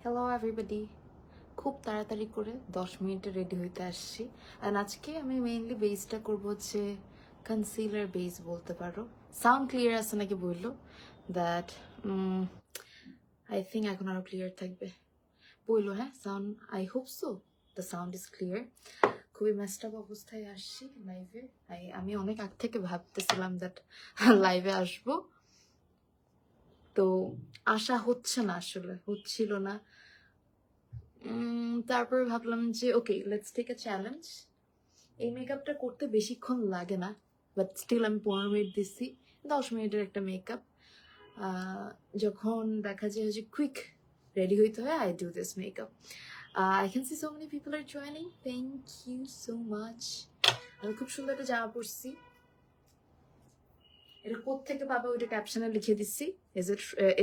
Hello everybody, খুব তাড়াতাড়ি করে 10 মিনিটে রেডি হইতে আসছি। অ্যান্ড আজকে আমি মেইনলি বেসটা করবো হচ্ছে কনসিলার বেস বলতে পারো। সাউন্ড ক্লিয়ার আছে নাকি বললো? দ্যাট আই থিঙ্ক এখন আরও ক্লিয়ার থাকবে বললো। হ্যাঁ, sound I hope so the sound is clear. খুবই মেস্ট আপ অবস্থায় আসছি লাইভে। আমি অনেক আগ থেকে ভাবতেছিলাম দ্যাট লাইভে আসবো, তো আশা হচ্ছে না, আসলে হচ্ছিল না। তারপর ভাবলাম যে ওকে, লেটস টেক আ চ্যালেঞ্জ। এই মেকআপটা করতে বেশিক্ষণ লাগে না, বাট স্টিল আমি 15 মিনিট দিচ্ছি। 10 মিনিটের একটা মেকআপ যখন দেখা যায় যে কুইক রেডি হইতে হয়, I do this makeup. I can see so many people are joining, thank you so much. আমি খুব সুন্দর একটা জামা পরছি, এটা কোত্থেকে পাবে ওইটা ক্যাপশনে লিখে দিচ্ছি।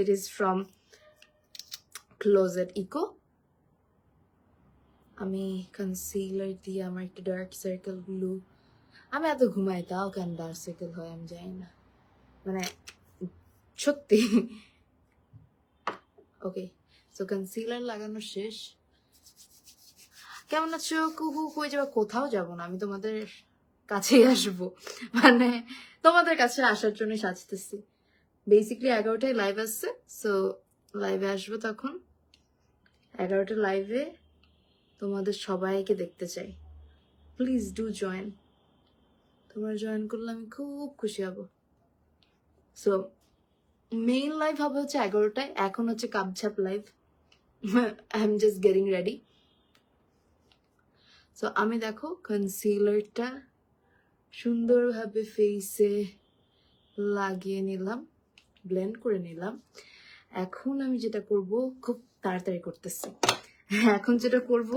It is from Closet Eco. আমি কনসিলার দিয়ে আমার একটা ডার্ক সার্কেলগুলো, আমি এত ঘুমাই তাও কেন ডার্ক সার্কেল হয় আমি জানি না, মানে সত্যি। ওকে, সো কনসিলার লাগানো শেষ। কেমন আছো? কুহু কই যাবা? কোথাও যাব না, আমি তোমাদের কাছেই আসবো, মানে তোমাদের কাছে আসার জন্য সাজতেছি। বেসিকলি 11টায় লাইভ আসছে, সো লাইভে আসবো তখন। 11টা লাইভে তোমাদের সবাইকে দেখতে চাই, প্লিজ ডু জয়েন। তোমরা জয়েন করলে আমি খুব খুশি হব। সো মেইন লাইভ হবে হচ্ছে 11টায়, এখন হচ্ছে কাপঝাপ live. I am just getting ready. So আমি দেখো কনসিলারটা সুন্দরভাবে ফেসে লাগিয়ে নিলাম, ব্লেন্ড করে নিলাম। এখন আমি যেটা করব, খুব তাড়াতাড়ি করতেছি, এখন যেটা করব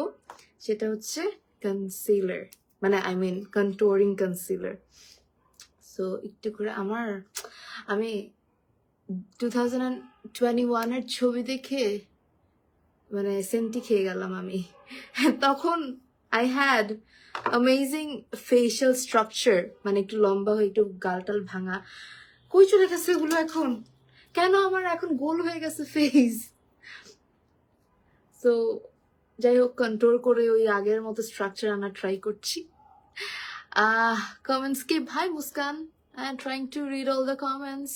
সেটা হচ্ছে কনসিলার, মানে আই মিন কন্ট্যুরিং কনসিলার। সো একটু করে আমি 2021-এর ছবি দেখে মানে সেন্টি খেয়ে গেলাম আমি। তখন I had amazing facial structure, মানে একটু লম্বা হয়ে একটু গালটাল ভাঙা। কই চলে গেছে এগুলো এখন? কেন আমার এখন গোল হয়ে গেছে ফেস? তো যাই হোক, কন্ট্রোল করে ওই আগের মতো স্ট্রাকচার আনার ট্রাই করছি। কমেন্টস কি ভাই Muskan? I am trying to read all the comments.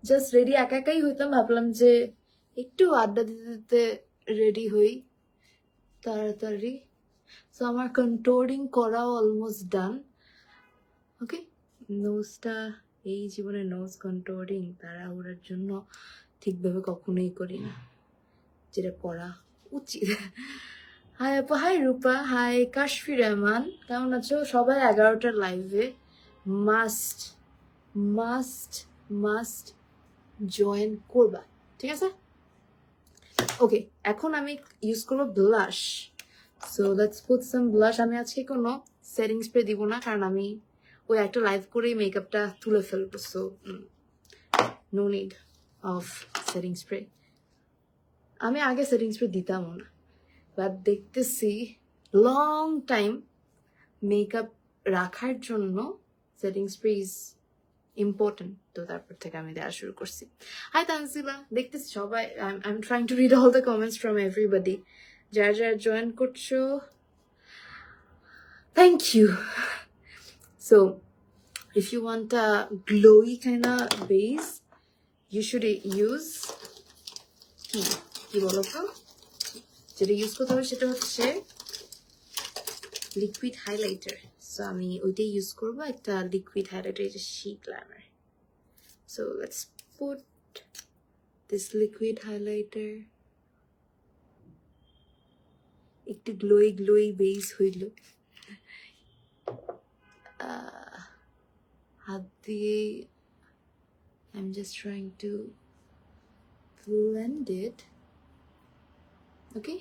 Just ready একা একাই হইতাম, ভাবলাম যে একটু আড্ডা দিতে দিতে রেডি হই তাড়াতাড়ি। সো আমার কন্ট্রোলিং করাও অলমোস্ট ডান। ওকে, নোজটা, এই জীবনে নোজ কন্ট্রোলিং তাড়াহুড়ার জন্য ঠিকভাবে কখনোই করি না, যেটা করা উচিত। হাই আপা, হাই রূপা, হাই কাশফি রহমান, কেমন আছো সবাই? 11টার লাইভে মাস্ট মাস্ট মাস্ট জয়েন করবা, ঠিক আছে? ওকে, এখন আমি ইউজ করবো blush. So let's put some blush. আমি আজকে কোনো সেটিং স্প্রে দিব না, কারণ আমি ওই একটা লাইভ করেই মেকআপটা তুলে ফেলবো। So no need of setting spray. আমি আগে সেটিং স্প্রে দিতামও না, বাট দেখতেছি লং টাইম মেকআপ রাখার জন্য সেটিং স্প্রে ইজ ইম্পর্টেন্ট, তো তারপর থেকে আমি দেওয়া শুরু করছি। হাই তানজিলা, দেখতেছি সবাই, I am trying to read all the comments from everybody. যারা যারা জয়েন করছো, thank you. So if you want a glowy kind of base, you should use কি বলো তো, যেটা ইউজ করতে হবে সেটা হচ্ছে লিকুইড হাইলাইটার। সো আমি ওইটাই ইউজ করবো, একটা লিকুইড হাইলাইটার, এটা she Glamour. So let's put this liquid highlighter. একটু গ্লোই গ্লোই বেস হইল, হাত দিয়ে I'm just trying to blend it. Okay?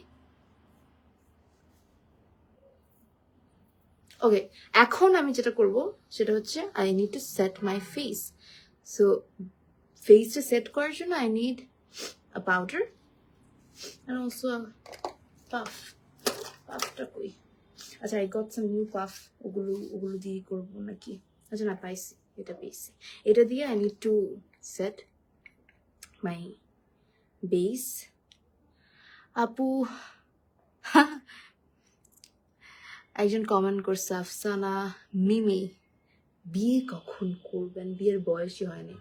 ওকে, এখন আমি যেটা করব সেটা হচ্ছে I need to set my face. So ফেসটা সেট করার জন্য I need a powder and also a puff. Puffটা কই? আচ্ছা, I got some new puff. ওগুলো দিয়ে করবো নাকি? আচ্ছা না, পাইছি, এটা পেয়েছি। এটা দিয়ে I need to set my base. আপু একজন কমেন্ট করছে, আফসানা মিমি বিয়ে কখন করবেন, বিয়ের বয়সই হয়নি।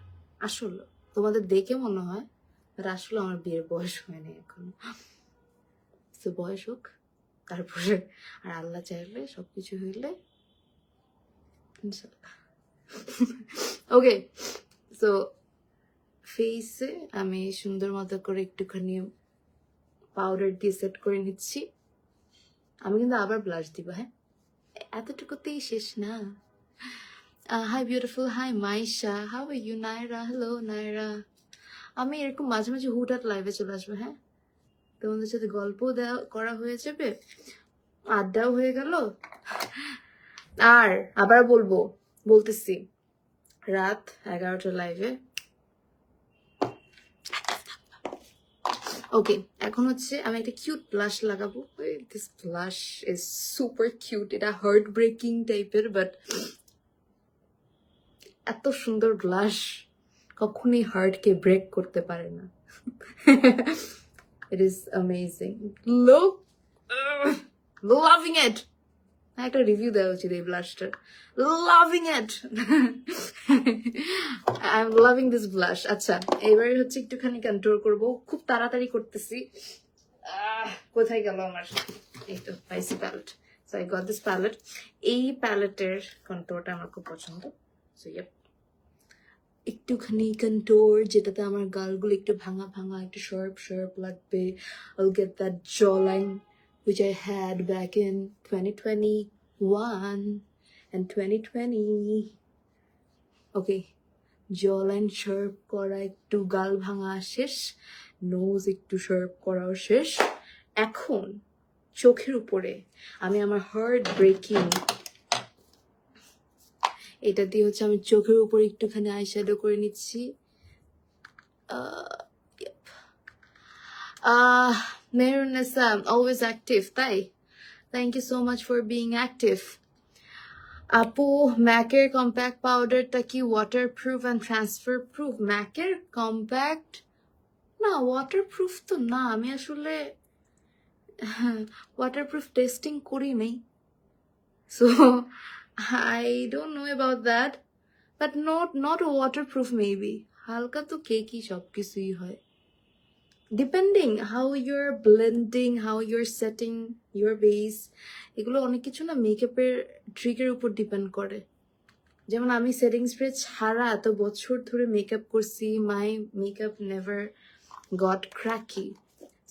আসলে তোমাদের দেখে মনে হয়, আর আসলে আমার বিয়ের বয়স হয়নি এখন। তো বয়স হোক, তারপরে আর আল্লাহ চাইলে সবকিছু হইলে ওকে। সো ফেসে আমি সুন্দর মতো করে একটুখানি পাউডার দিয়ে সেট করে নিচ্ছি। আমি কিন্তু আবার ব্লাশ দিব, হ্যাঁ, এতটুকুতেই শেষ না। Hi beautiful, hi Maisha, how are you? Naira, hello Naira. আমি এরকম মাঝে মাঝে হুটহাট লাইভে চলে আসবো, হ্যাঁ, তোমাদের সাথে গল্প দেওয়া করা হয়ে যাবে, আড্ডাও হয়ে গেল। আর আবার বলতেছি রাত 11টা লাইভে। ওকে, এখন হচ্ছে আমি একটা কিউট ব্লাশ লাগাবো। This blush is super cute, এটা হার্ট ব্রেকিং টাইপের, বাট এত সুন্দর ব্লাশ কখনোই হার্টকে ব্রেক করতে পারে না। It is amazing, look, loving it. একটা রিভিউ দেওয়া উচিত এই ব্লাশটার, loving it. I am loving this blush. আচ্ছা, এবারে হচ্ছে একটুখানি কন্ট্রোল করব, খুব তাড়াতাড়ি করতেছি। কোথায় গেল আমার, এই তো পাইছি palette. So I got this palette. এই প্যালেটের কন্ট্রোলটা আমার খুব পছন্দ। সো ইয়েপ, একটুখানি কন্ট্রোল যেটাতে আমার গালগুলো একটু ভাঙা ভাঙা, একটু শার্প লাগবে। I'll get that jawline which I had back in 2021 and 2020. Okay, jawline sharp করা, একটু গাল ভাঙা শেষ, নোজ একটু শার্প করাও শেষ। এখন চোখের উপরে আমি আমার হার্ট ব্রেকিং এটা দিয়ে হচ্ছে আমি চোখের উপর একটুখানি আইশ্যাডো করে নিচ্ছি। মেহরুন্নেসা, অলওয়েজ অ্যাক্টিভ, তাই? Thank you so much for being active. আপু, ম্যাকের কম্প্যাক্ট পাউডারটা কি ওয়াটারপ্রুফ অ্যান্ড ট্রান্সফার প্রুফ? ম্যাকের কম্প্যাক্ট না, ওয়াটারপ্রুফ তো না। আমি আসলে ওয়াটারপ্রুফ টেস্টিং করি নাই, so I don't know about that, but not a waterproof maybe. হালকা তো কেকই সবকিছুই হয়, depending how you're blending, how you're setting your base. এগুলো অনেক কিছু না মেকআপের ট্রিকের উপর ডিপেন্ড করে। যেমন আমি সেটিং স্প্রে ছাড়া এত বছর ধরে মেকআপ করছি, my makeup never got cracky.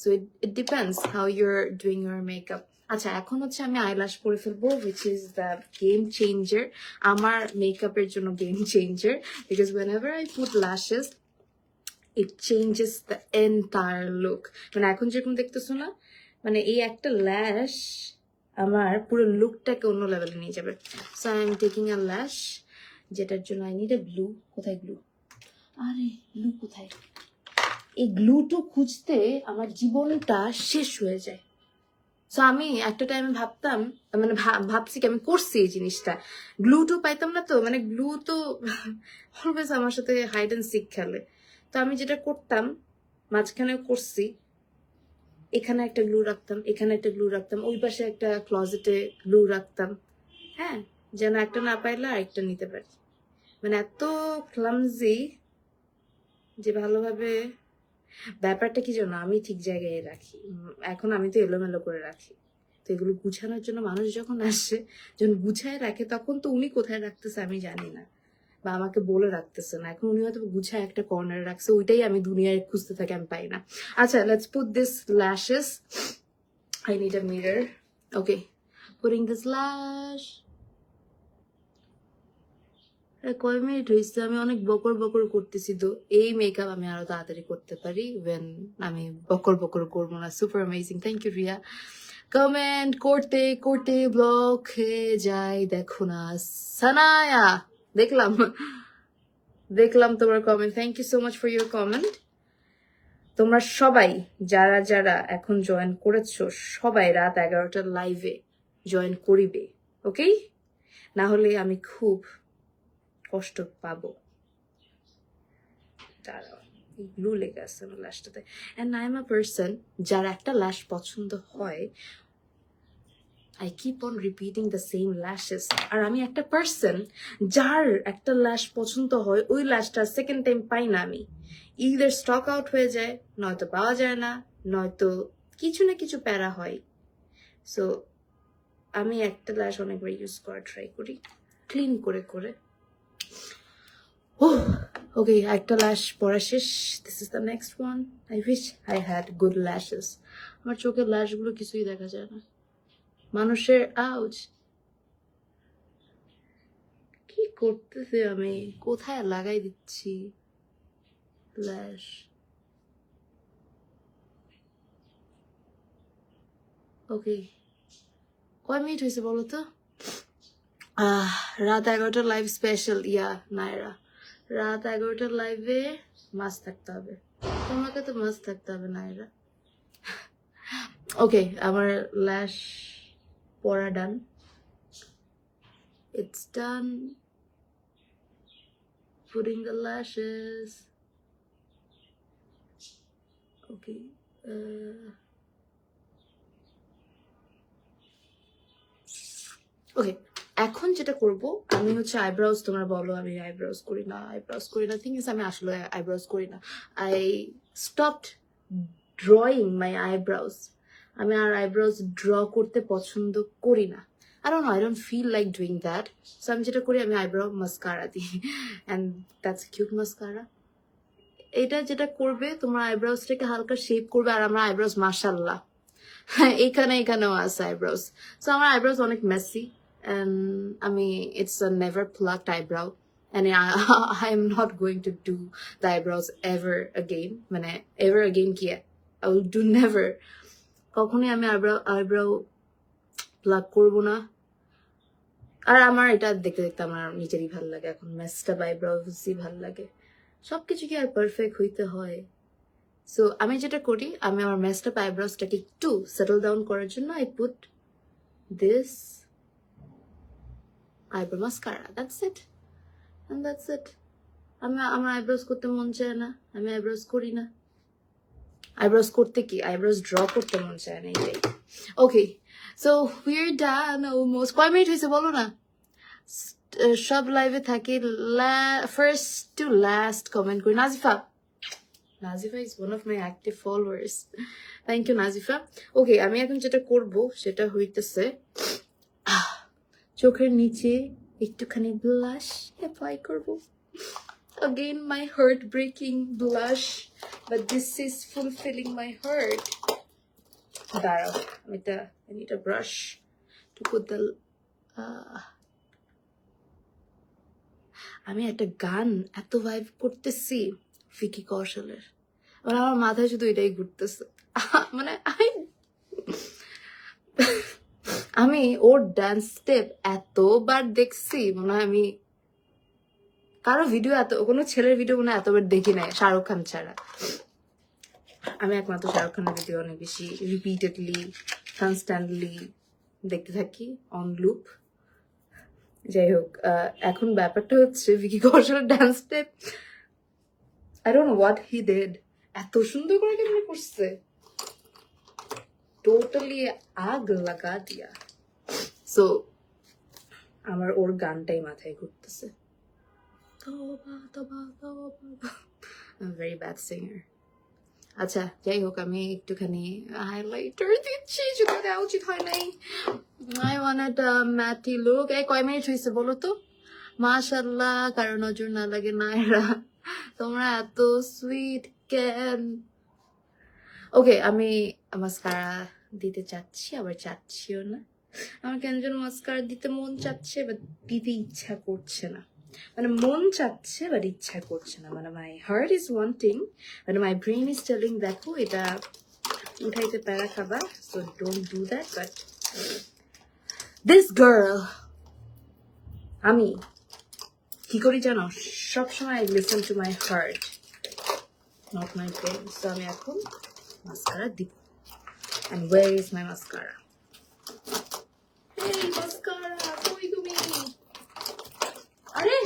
So it depends how you're doing your makeup. আচ্ছা, এখন হচ্ছে আমি আইল্যাশ পরে ফেলবো, which is the game changer, আমার মেকআপের জন্য game changer, because whenever I put lashes it changes the entire look. মানে এখন যেরকম দেখতেছো না, মানে এই একটা ল্যাশ আমার পুরো লুকটাকে অন্য লেভেলে নিয়ে যাবে। So I am taking a ল্যাশ, যেটার জন্য আই নিড আ গ্লু। কোথায় গ্লু? আরে গ্লু কোথায়? এই গ্লুটো খুঁজতে আমার জীবনটা শেষ হয়ে যায়। সো আমি একটা টাইমে ভাবতাম, মানে ভাবছি কি আমি করছি এই জিনিসটা, গ্লুটো পাইতাম না, তো মানে গ্লু তো অলওয়েজ আমার সাথে হাইড অ্যান্ড সিক খেলে। তো আমি যেটা করতাম, মাঝখানেও করছি, এখানে একটা গ্লু রাখতাম, এখানে একটা গ্লু রাখতাম, ওই পাশে একটা ক্লজেটে গ্লু রাখতাম, হ্যাঁ, যেন একটা না পাইলে আরেকটা নিতে পারি। মানে এত ক্লামজি যে ভালোভাবে ব্যাপারটা কি জানো, আমি ঠিক জায়গায় রাখি। এখন আমি তো এলোমেলো করে রাখি, তো এগুলো গুছানোর জন্য মানুষ যখন আসে, যখন গুছায় রাখে, তখন তো উনি কোথায় রাখতেছে আমি জানি না, বা আমাকে বলে রাখতেছে না। এখন উনি হয়তো গুছায় একটা কর্নারে রাখছে, ওইটাই আমি দুনিয়ায় খুঁজতে থাকি, আমি পাই না। আচ্ছা, let's put this lashes. I need a mirror. Okay, putting this ল্যাশ। কয় মিনিট হয়েছে? আমি অনেক বকর বকর করতেছি, তো এই মেকআপ আমি আরো তাড়াতাড়ি করতে পারি ওয়েন আমি বকর বকর করবো না। Super amazing, thank you Riya. Comment করতে করতে ব্লক হয়ে যায়, দেখো না সানায়া, দেখলাম তোমার comment. Thank you so much for your comment. তোমরা সবাই যারা যারা এখন জয়েন করেছো, সবাই রাত 11টার লাইভে জয়েন করিবে, ওকে? না হলে আমি খুব কষ্ট পাবো। দাঁড়াও, গ্লু লেগে আছে আমার ল্যাশটাতে। And I am a person যার একটা ল্যাশ পছন্দ হয়, I keep on repeating the same lashes. আর আমি একটা পার্সন যার একটা ল্যাশ পছন্দ হয়, ওই ল্যাশটা সেকেন্ড টাইম পাই না আমি। ইদার স্টক আউট হয়ে যায়, নয়তো পাওয়া যায় না, নয়তো কিছু না কিছু প্যারা হয়। সো আমি একটা ল্যাশ অনেকবার ইউজ করা ট্রাই করি, ক্লিন করে করে। ওকে, একটা ল্যাশ পরা শেষ। This is the next one. I wish I had good lashes. আমার চোখের ল্যাশগুলো কিছুই দেখা যায় না। মানুষের আউচ, কি করতেছি আমি? কোথায় লাগাই দিচ্ছি ল্যাশ? ওকে, কয় মিনিট হয়েছে বলো তো? রাত 11টার লাইভ স্পেশাল। ইয়া নায়রা, রাত 11টার লাইভে মাস্ক থাকতে হবে। তোমাকে তো মাস্ক থাকতে হবে নায়রা। ওকে, আমার ল্যাশ পরা ডান। It's done. Putting the lashes. Okay. ওকে, এখন যেটা করব আমি হচ্ছে আইব্রাউজ। তোমরা বলো আমি আইব্রাউজ করি না। থিং ইজ আমি আসলে আইব্রাউজ করি না। I stopped drawing my eyebrows. আমি আর আইব্রাউজ ড্র করতে পছন্দ করি না। I don't feel like doing that. So আমি যেটা করি, আমি আইব্রাউ মাস্কারা দিই, and that's a cute mascara. এটা যেটা করবে, তোমরা আইব্রাউজটাকে হালকা শেপ করবে। আর আমার আইব্রাউজ মাশাআল্লাহ এখানেও আছে আইব্রাউজ। সো আমার আইব্রাউজ অনেক Messi, and it's a never plucked eyebrow, and I am not going to do the eyebrows ever again. মানে ever again কি, I will do never. কখনোই আমি আইব্রাউ প্লাক করবো না। আর আমার এটা দেখতে দেখতে আমার নিজেরই ভালো লাগে এখন। মেসটা আইব্রাউজই ভালো লাগে। সবকিছু কি আর পারফেক্ট হইতে হয়? সো আমি যেটা করি, আমি আমার মেসটা আইব্রাউজটাকে একটু সেটল ডাউন করার জন্য I put this eyebrow mascara. That's it. And that's it. আমার আইব্রাউজ করতে মন চায় না, আমি আইব্রাউজ করি না। আইব্রাউজ করতে কি, আইব্রাউজ ড্র করতে মন চায় না, এটাই। ওকে, সো we're done almost. কয় মিনিট হয়েছে বলো না? সব লাইভে থাকি, ফার্স্ট টু লাস্ট কমেন্ট করি। Nazifa is one of my active followers. Thank you Nazifa. ওকে, আমি এখন যেটা করব সেটা হইতেছে চোখের নিচে একটুখানি ব্লাশ অ্যাপ্লাই করব। Again my heartbreaking blush, but this is fulfilling my heart. দাঁড়াও, I need a brush to put the আমি একটা গান এত ভাইব করতেছি ভিকি কৌশলের, মানে আমার মাথায় শুধু এটাই ঘুরতেছে। মানে আমি ওর ডান্স স্টেপ এতবার দেখছি, মনে হয় আমি কারো ভিডিও কোনো ছেলের ভিডিও মনে হয় এতবার দেখি নাই শাহরুখ খান ছাড়া। আমি একমাত্র শাহরুখ খানের ভিডিও অনেক বেশি রিপিটেডলি কনস্ট্যান্টলি দেখতে থাকি অন লুপ। যাই হোক, এখন ব্যাপারটা হচ্ছে ভিকি কৌশলের dance step, I don't know what he did. এত সুন্দর করে কেমন করছে, টোটালি আগ লাগা দিয়া। সো আমার ওর গানটাই মাথায় ঘুরতেছে। I'm a very bad singer. আচ্ছা, যাই হোক, আমি একটুখানি হাইলাইটার দিচ্ছি, যদি দেওয়া উচিত হয় নাই। I wanted a matte look. এই কয় মিনিট হয়েছে বলো তো? মাশাআল্লাহ, কারো নজর না লাগে নায়রা, তোমরা এত সুইট কেন? ওকে, আমি মাস্কারা দিতে চাচ্ছি, আবার চাচ্ছিও না। আমার কেন যেন মাস্কারা দিতে মন চাচ্ছে, বাট দিতে ইচ্ছা করছে না। মানে মন চাচ্ছে বাট ইচ্ছা করছে না। মানে মাই হার্ট ইজ ওয়ান্টিং, মানে মাই ব্রেন ইজ টেলিং দেখো এটা উঠাইতে প্যারা খাবা, so don't do that. But this girl, আমি কি করি জানো, সবসময় I listen to my heart, not my brain. So আমি এখন মাস্কারা দিব। And where is my mascara? Hey mascara, koi tumi? Are?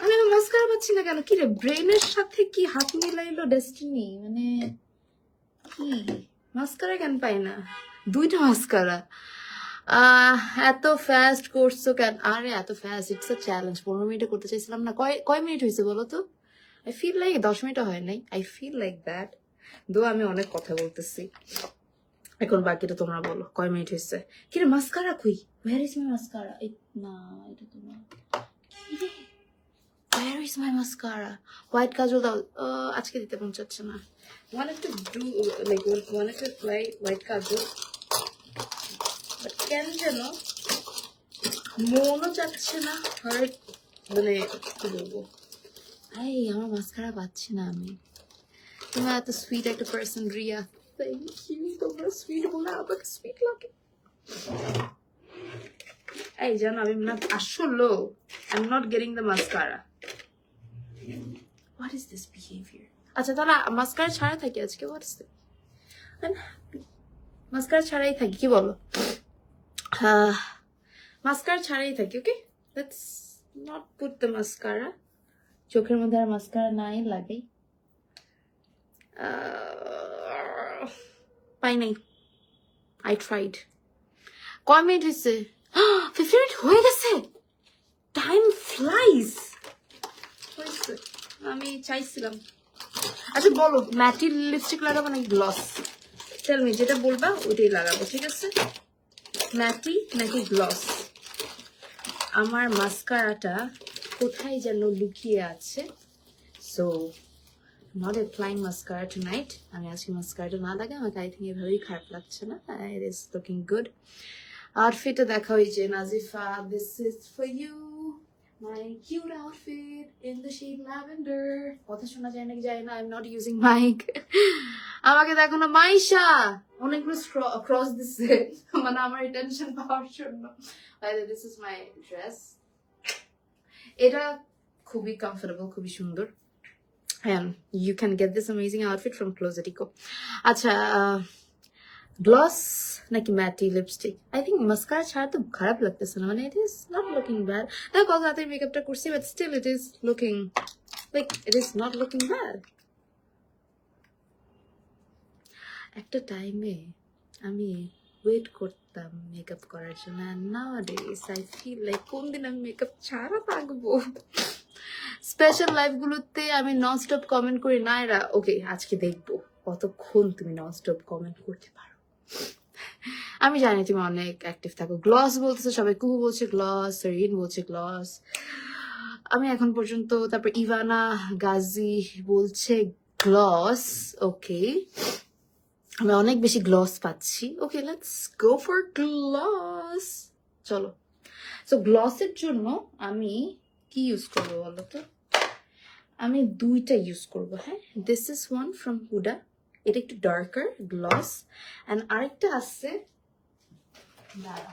আমি mascara পাচ্ছি না কেন? কি রে, ব্রেনের সাথে কি হাত মিলাইলো ডেস্টিনি? মানে কি মাস্কারা কেন পাই না? দুইটা মাস্কারা। এত ফাস্ট করছো কেন? আরে এত ফাস্ট, ইটস আ চ্যালেঞ্জ। 15 মিনিটে করতে চাইছিলাম না। কয় কয় মিনিট হয়েছে বলো তো? আই ফিল লাইক 10 মিনিটও হয় নাই। I feel like that. Though আমি অনেক কথা বলতেছি। এখন বাকিটা তোমরা বলো, কয় মিনিট হয়েছে? কিরে মাস্কারা কই? Where is my mascara? না, এটা তো না। কিরে, where is my mascara? White kajal দাও। আজকে দিতে মন চাচ্ছে না। wanted to do like wanted to apply white kajal, but কেন যেন মনও যাচ্ছে না। হার্ট মানে কি বলবো, আমার মাস্কারা পাচ্ছি না আমি। তুমি এত সুইট একটা পার্সন রিয়া, থ্যাংক ইউ। তোমরা সুইট বলে আমাকে সুইট লাগে। জানো আমি না আসলে I am not getting the mascara. What is this behaviour? আচ্ছা তাহলে মাস্কারা ছাড়া থাকি আজকে। হোয়াট ইজ মাস্কারা ছাড়াই থাকি, কি বলো? মাস্কারা ছাড়াই থাকি। Okay, let's not put the mascara. চোখের মধ্যে আর মাস্কারা নাই লাগাই। পাই নাই। I tried. কয় মিনিট হয়েছে? 15 মিনিট হয়ে গেছে। Time flies. আমি চাইছিলাম। আচ্ছা বলো, ম্যাটি লিপস্টিক লাগাবো নাকি গ্লস? টেল মি, যেটা বলবা ওইটাই লাগাবো, ঠিক আছে? ম্যাটি নাকি গ্লস? আমার মাস্কারাটা কোথায় যেন লুকিয়ে আছে। So not applying mascara tonight. আমি আজকে মাস্কারাটা না লাগাই, আমাকে আই থিঙ্ক এভাবেই খারাপ লাগছে না। It is looking good. আউটফিটটা দেখা হয়েছে Nazifa, this is for you, my cute outfit in the shade lavender. কথা শোনা যায় নাকি যায় না, I am not using mic. আমাকে দেখো না মাইশা, অনেকগুলো ক্রস দিচ্ছে মানে আমার টেনশন পাওয়ার জন্য। This is my dress. এটা খুবই কমফোর্টেবল, খুবই সুন্দর। And you can get this amazing outfit from Closet Eco. আচ্ছা, গ্লস নাকি matte lipstick? I think mascara ছাড়া তো খারাপ লাগতেছে না, মানে it is not looking bad. দেখো কত রাতের মেকআপটা করছি, but still it is looking like it is not looking bad. একটা টাইমে আমি ওয়েট করতাম মেকআপ করার জন্য, and nowadays I feel like কোন দিন আমি মেকআপ ছাড়া থাকবো। স্পেশাল লাইভগুলোতে আমি নন স্টপ কমেন্ট করি না এরা। ওকে, আজকে দেখবো কতক্ষণ তুমি নন স্টপ কমেন্ট করতে পারো। আমি জানি তুমি অনেক অ্যাক্টিভ থাকো। গ্লস বলতেছো সবাই, কুহু বলছে গ্লস, রিন বলছে গ্লস, আমি এখন পর্যন্ত। তারপর ইভানা গাজী বলছে গ্লস। ওকে, আমি অনেক বেশি গ্লস পাচ্ছি। ওকে, লেটস গো ফর গ্লস। চলো, সো গ্লসের জন্য আমি কি ইউজ করবো বলো তো? আমি দুইটা ইউজ করবো। হ্যাঁ, this is one from Hooda, এটা একটু ডার্কার গ্লস, অ্যান্ড আরেকটা আছে, দাঁড়া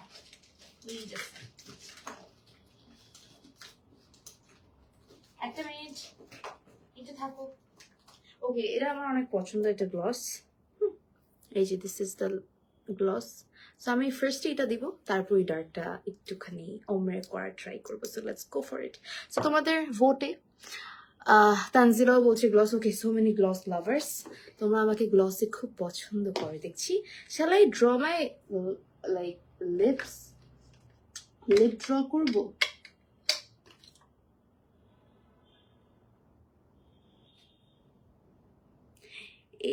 একটা মিনিট, এটা থাকো। ওকে, এটা আমার অনেক পছন্দ একটা গ্লস। এই যে this is the gloss. So আমি ফার্স্টে এটা দিব, তারপর ওই ডার্কটা একটুখানি ওমরে করার ট্রাই করবো। So let's go for it. So তোমাদের ভোটে তানজিলাও বলছে gloss. Okay, so many gloss lovers. তোমরা আমাকে গ্লসে খুব পছন্দ করে দেখছি। Shall I draw my like lip draw করবো?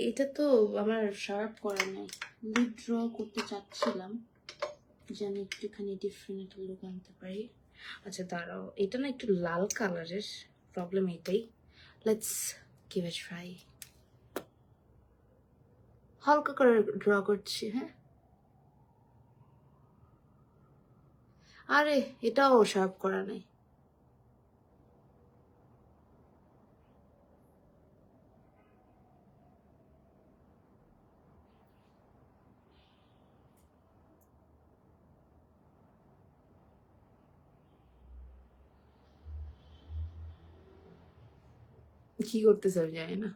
এটা তো আমার শার্প করা নাই, লিপ ড্র করতে চাচ্ছিলাম যেন একটুখানি ডিফারেন্ট একটা লুক আনতে পারি। আচ্ছা দাঁড়াও, এটা না একটু লাল কালারের, প্রবলেম এটাই। Let's give it try. হালকা করে ড্র করছি। হ্যাঁ, আরে এটাও শার্প করা নাই। কি করতেছে আমি জানি না।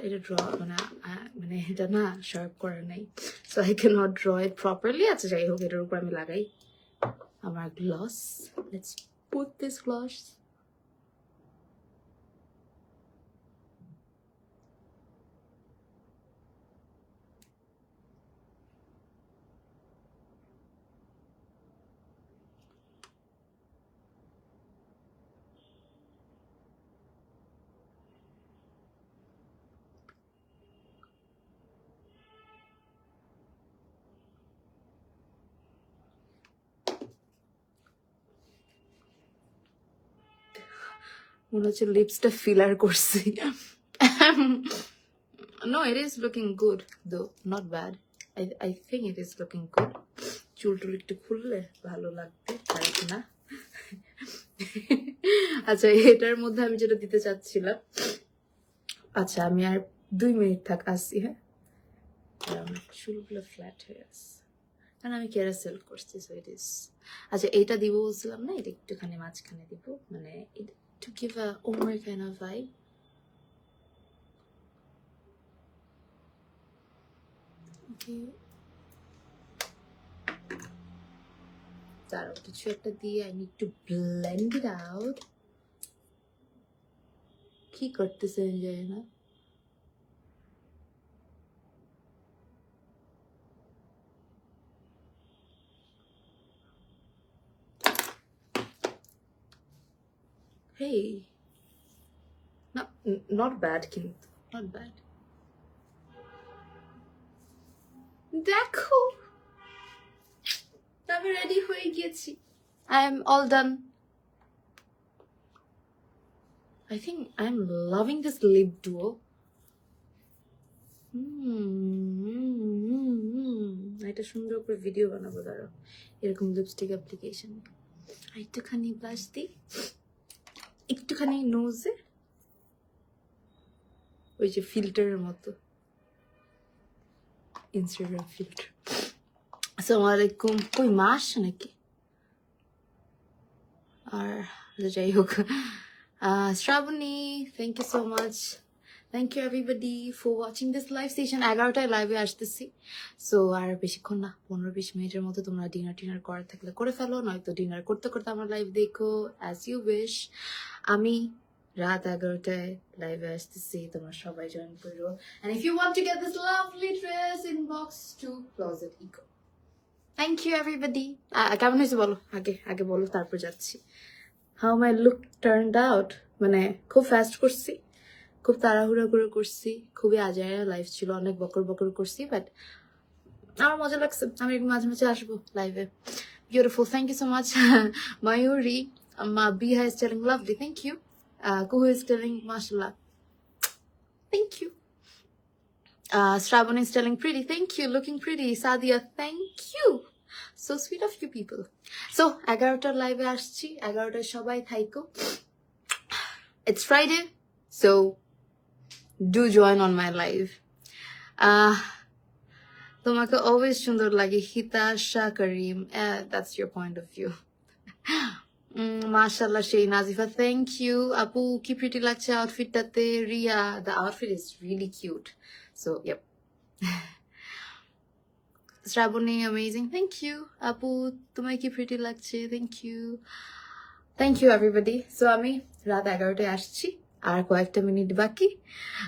এটা ড্র মানে এটা না শার্প করা নাই, so I can not draw it properly. আচ্ছা যাই হোক, এটার উপর আমি লাগাই আমার gloss. Let's put this gloss. মনে হচ্ছে লিপসটা ফিলার করছি। No, it is looking good though, not bad. I think it is looking good. চুল টুল একটু খুললে ভালো লাগবে, তাই না? আচ্ছা, এটার মধ্যে আমি যেটা দিতে চাচ্ছিলাম, আচ্ছা আমি আর 2 মিনিট থাক আসছি। হ্যাঁ, আমার চুলগুলো ফ্ল্যাট হয়ে আছে কারণ আমি কেরাসেল করছি, সো ইট ইজ। আচ্ছা এইটা দিব বলছিলাম না, এটা একটুখানি মাঝখানে দিব, মানে to give a Omar kind of vibe. Okay. দাঁড়াও, কিছু একটা দিয়ে I need to blend it out. কি করতেছেন যায় না? Hey, not bad কিন্তু, not bad. দেখো আমি রেডি হয়ে গেছি, I am all done. I think I'm loving this lip duo. এটা সুন্দর করে ভিডিও বানাবো, দাঁড়াও এরকম লিপস্টিক অ্যাপ্লিকেশন। একটুখানি ব্লাশ দিই, একটুখানি নোজে, ওই যে ফিল্টারের মতো, ইনস্টাগ্রাম ফিল্টার। আসসালামু আলাইকুম। কই মা আসছে নাকি? আর যাই হোক, Shrabani, thank you so much. Thank you everybody for watching this live session. 11টায় লাইভে আসতেছি, সো আর বেশিক্ষণ না, 15-20 মিনিটের মতো তোমরা ডিনার করার থাকলে করে ফেলো, নয়তো ডিনার করতে করতে আমার লাইভ দেখো, অ্যাজ ইউ উইশ। আমি রাত 11টায় লাইভে আসতেছি, তোমরা সবাই জয়েন করো। And if you want to get this lovely dress, inbox to Closet Eco. Thank you everybody. কেমন হয়েছে বলো, আগে বলো, তারপর যাচ্ছি। How my look turned out, মানে খুব ফাস্ট করছি, খুব তাড়াহুড়া করে করছি, খুবই আজাইরা লাইভ ছিল, অনেক বকর করছি, বাট আমার মজা লাগছে। আমি মাঝে মাঝে আসবো লাইভে। Beautiful, thank you so much. Mayuri, Biha is telling lovely, thank you. Kuhu is telling mashallah, thank you. Shravan is telling pretty, thank you, looking pretty. Sadia, thank you. So sweet of you people. So 11টার লাইভে আসছি, 11টায় সবাই থাইকো। It's Friday, so do join on my live. তোমাকে always সুন্দর লাগে, হিতাশা করিম, that's your point of view. মাশাআল্লাহ সেই Nazifa, thank you. আপু কি প্রিটি লাগছে আউটফিটটাতে। Riya, the outfit is really cute, so yep. Shrabani, amazing, thank you. আপু তোমায় কি প্রিটি লাগছে, thank you everybody. So আমি রাত 11টায় আসছি, আর কয়েকটা মিনিট বাকি,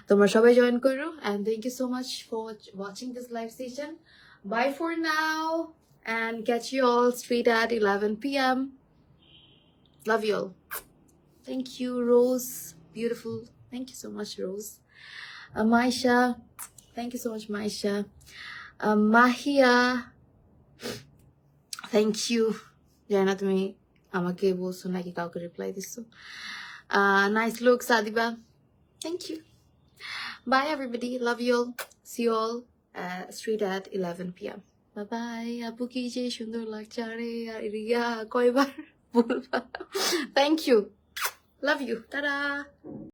তোমরা সবাই জয়েন করো। and thank you so much for watching this live session. Bye for now and catch you all straight at 11 p.m. Love you all. Thank you, Rose, beautiful, thank you so much, Rose. Maisha, thank you so much, Maisha. Mahia, thank you. জানি না তুমি আমাকে বলছো নাকি কাউকে reply দিছো। Nice look Sadiba, thank you. Bye everybody, love you all, see you all straight at 11 p.m. Bye bye. আপু কি যে সুন্দর লাগছে, আরে রিয়া কয়বার বলবা। Thank you, love you, ta-da.